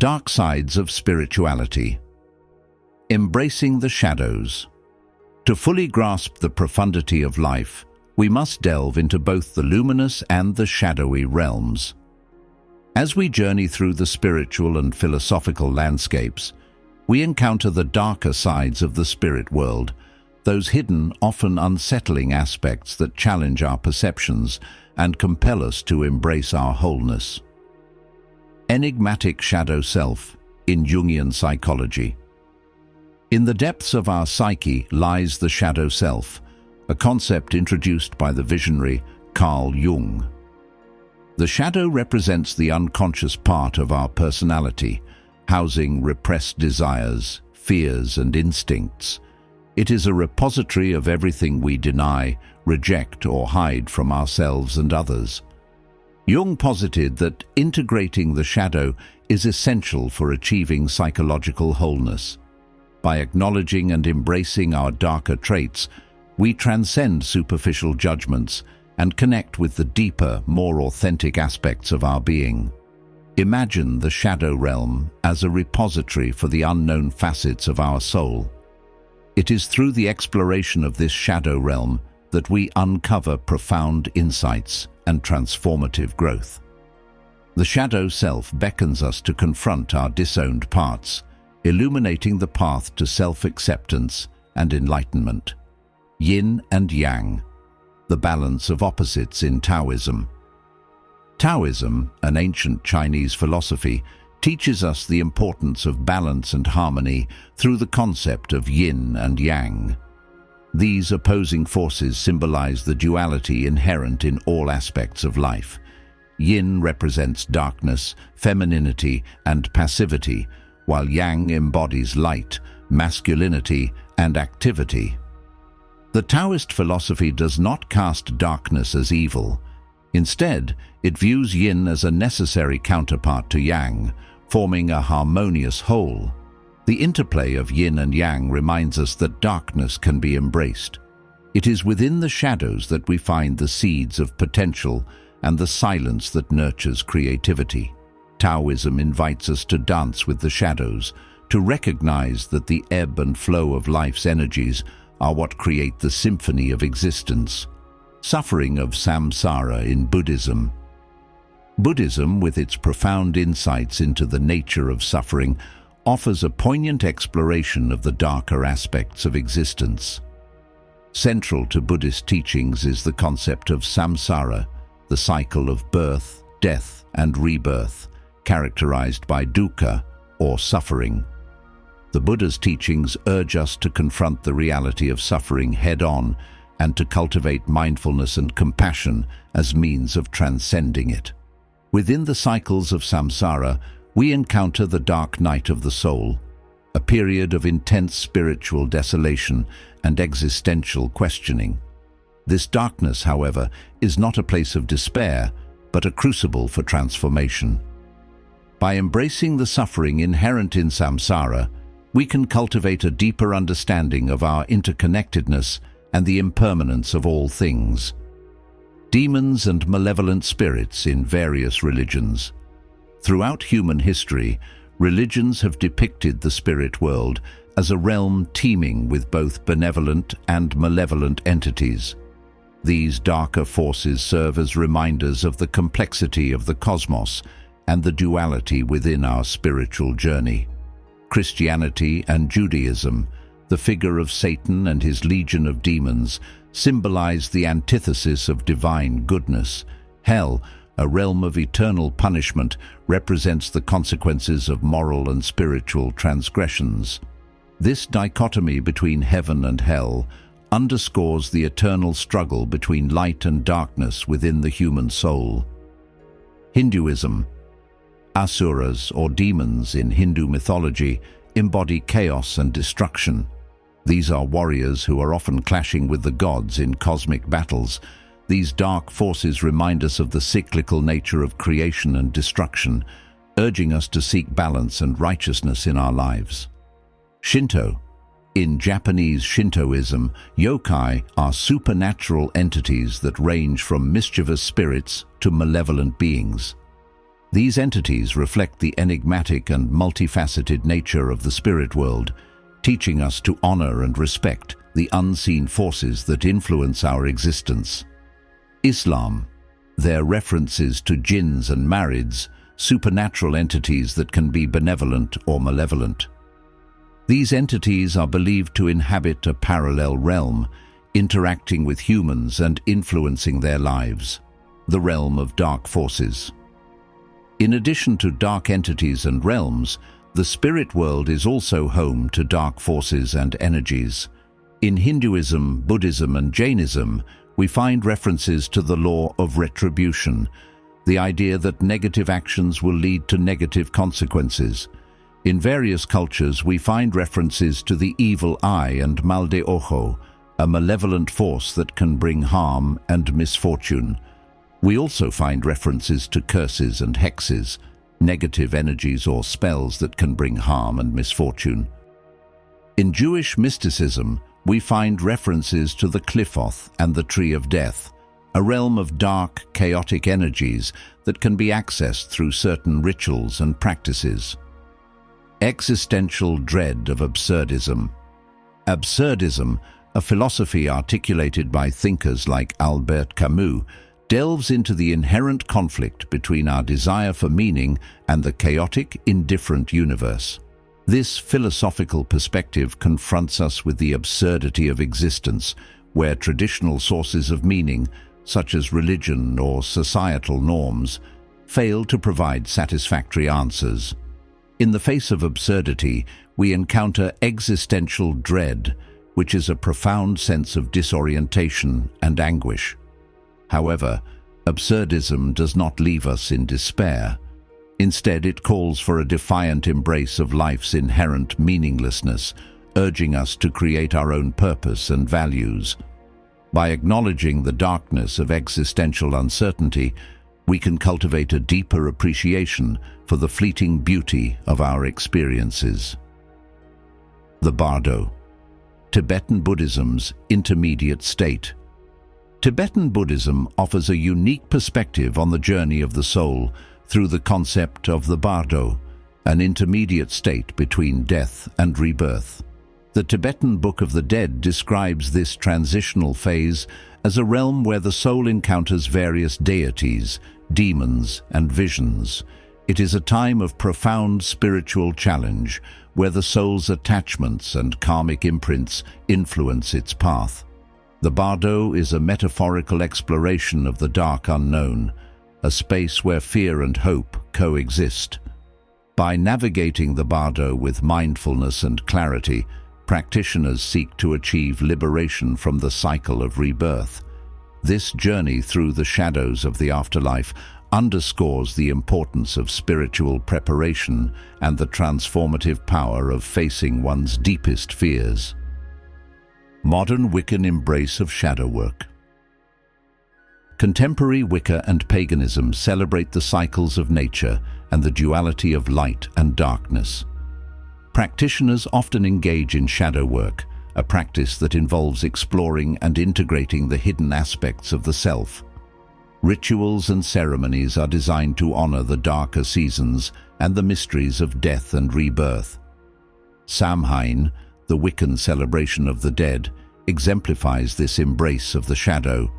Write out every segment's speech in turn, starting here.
Dark sides of spirituality. Embracing the shadows. To fully grasp the profundity of life, we must delve into both the luminous and the shadowy realms. As we journey through the spiritual and philosophical landscapes, we encounter the darker sides of the spirit world, those hidden, often unsettling aspects that challenge our perceptions and compel us to embrace our wholeness. Enigmatic shadow self in Jungian psychology. In the depths of our psyche lies the shadow self, a concept introduced by the visionary Carl Jung. The shadow represents the unconscious part of our personality, housing repressed desires, fears, and instincts. It is a repository of everything we deny, reject, or hide from ourselves and others. Jung posited that integrating the shadow is essential for achieving psychological wholeness. By acknowledging and embracing our darker traits, we transcend superficial judgments and connect with the deeper, more authentic aspects of our being. Imagine the shadow realm as a repository for the unknown facets of our soul. It is through the exploration of this shadow realm that we uncover profound insights and transformative growth. The shadow self beckons us to confront our disowned parts, illuminating the path to self-acceptance and enlightenment. Yin and Yang, the balance of opposites in Taoism. Taoism, an ancient Chinese philosophy, teaches us the importance of balance and harmony through the concept of yin and yang. These opposing forces symbolize the duality inherent in all aspects of life. Yin represents darkness, femininity, and passivity, while yang embodies light, masculinity, and activity. The Taoist philosophy does not cast darkness as evil. Instead, it views yin as a necessary counterpart to yang, forming a harmonious whole. The interplay of yin and yang reminds us that darkness can be embraced. It is within the shadows that we find the seeds of potential and the silence that nurtures creativity. Taoism invites us to dance with the shadows, to recognize that the ebb and flow of life's energies are what create the symphony of existence. Suffering of samsara in Buddhism. Buddhism, with its profound insights into the nature of suffering, offers a poignant exploration of the darker aspects of existence. Central to Buddhist teachings is the concept of samsara, the cycle of birth, death, and rebirth, characterized by dukkha, or suffering. The Buddha's teachings urge us to confront the reality of suffering head-on and to cultivate mindfulness and compassion as means of transcending it. Within the cycles of samsara, we encounter the dark night of the soul, a period of intense spiritual desolation and existential questioning. This darkness, however, is not a place of despair, but a crucible for transformation. By embracing the suffering inherent in samsara, we can cultivate a deeper understanding of our interconnectedness and the impermanence of all things. Demons and malevolent spirits in various religions. Throughout human history, religions have depicted the spirit world as a realm teeming with both benevolent and malevolent entities. These darker forces serve as reminders of the complexity of the cosmos and the duality within our spiritual journey. Christianity and Judaism, the figure of Satan and his legion of demons, symbolize the antithesis of divine goodness. Hell, a realm of eternal punishment, represents the consequences of moral and spiritual transgressions. This dichotomy between heaven and hell underscores the eternal struggle between light and darkness within the human soul. Hinduism. Asuras, or demons in Hindu mythology, embody chaos and destruction. These are warriors who are often clashing with the gods in cosmic battles. These dark forces remind us of the cyclical nature of creation and destruction, urging us to seek balance and righteousness in our lives. Shinto. In Japanese Shintoism, yokai are supernatural entities that range from mischievous spirits to malevolent beings. These entities reflect the enigmatic and multifaceted nature of the spirit world, teaching us to honor and respect the unseen forces that influence our existence. Islam. Their references to jinns and marids, supernatural entities that can be benevolent or malevolent. These entities are believed to inhabit a parallel realm, interacting with humans and influencing their lives, the realm of dark forces. In addition to dark entities and realms, the spirit world is also home to dark forces and energies. In Hinduism, Buddhism, and Jainism, we find references to the law of retribution, the idea that negative actions will lead to negative consequences. In various cultures, we find references to the evil eye and mal de ojo, a malevolent force that can bring harm and misfortune. We also find references to curses and hexes, negative energies or spells that can bring harm and misfortune. In Jewish mysticism, we find references to the Qliphoth and the Tree of Death, a realm of dark, chaotic energies that can be accessed through certain rituals and practices. Existential dread of absurdism. Absurdism, a philosophy articulated by thinkers like Albert Camus, delves into the inherent conflict between our desire for meaning and the chaotic, indifferent universe. This philosophical perspective confronts us with the absurdity of existence, where traditional sources of meaning, such as religion or societal norms, fail to provide satisfactory answers. In the face of absurdity, we encounter existential dread, which is a profound sense of disorientation and anguish. However, absurdism does not leave us in despair. Instead, it calls for a defiant embrace of life's inherent meaninglessness, urging us to create our own purpose and values. By acknowledging the darkness of existential uncertainty, we can cultivate a deeper appreciation for the fleeting beauty of our experiences. The Bardo. Tibetan Buddhism's intermediate state. Tibetan Buddhism offers a unique perspective on the journey of the soul through the concept of the Bardo, an intermediate state between death and rebirth. The Tibetan Book of the Dead describes this transitional phase as a realm where the soul encounters various deities, demons, and visions. It is a time of profound spiritual challenge, where the soul's attachments and karmic imprints influence its path. The Bardo is a metaphorical exploration of the dark unknown, a space where fear and hope coexist. By navigating the Bardo with mindfulness and clarity, practitioners seek to achieve liberation from the cycle of rebirth. This journey through the shadows of the afterlife underscores the importance of spiritual preparation and the transformative power of facing one's deepest fears. Modern Wiccan embrace of shadow work. Contemporary Wicca and paganism celebrate the cycles of nature and the duality of light and darkness. Practitioners often engage in shadow work, a practice that involves exploring and integrating the hidden aspects of the self. Rituals and ceremonies are designed to honor the darker seasons and the mysteries of death and rebirth. Samhain, the Wiccan celebration of the dead, exemplifies this embrace of the shadow.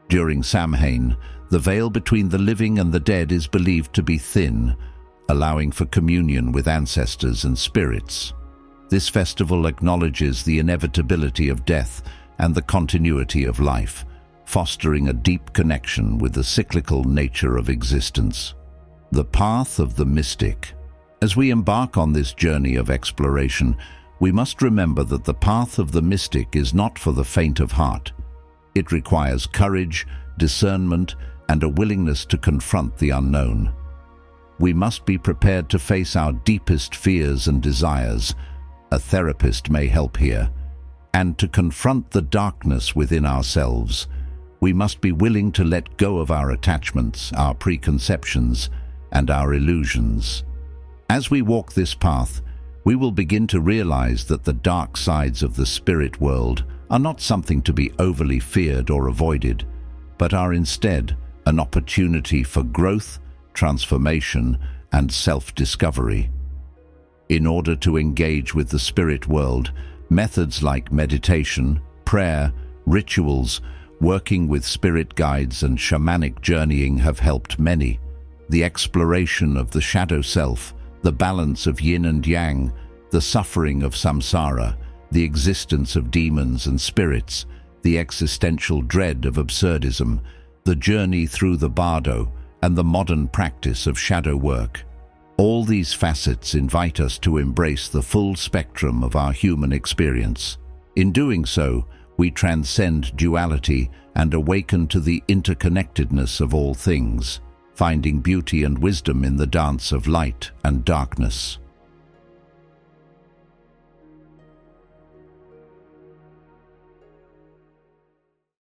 During Samhain, the veil between the living and the dead is believed to be thin, allowing for communion with ancestors and spirits. This festival acknowledges the inevitability of death and the continuity of life, fostering a deep connection with the cyclical nature of existence. The path of the mystic. As we embark on this journey of exploration, we must remember that the path of the mystic is not for the faint of heart. It requires courage, discernment, and a willingness to confront the unknown. We must be prepared to face our deepest fears and desires. A therapist may help here. And to confront the darkness within ourselves, we must be willing to let go of our attachments, our preconceptions, and our illusions. As we walk this path, we will begin to realize that the dark sides of the spirit world are not something to be overly feared or avoided, but are instead an opportunity for growth, transformation, and self-discovery. In order to engage with the spirit world, methods like meditation, prayer, rituals, working with spirit guides, and shamanic journeying have helped many. The exploration of the shadow self, the balance of yin and yang, the suffering of samsara, the existence of demons and spirits, the existential dread of absurdism, the journey through the bardo, and the modern practice of shadow work. All these facets invite us to embrace the full spectrum of our human experience. In doing so, we transcend duality and awaken to the interconnectedness of all things, finding beauty and wisdom in the dance of light and darkness.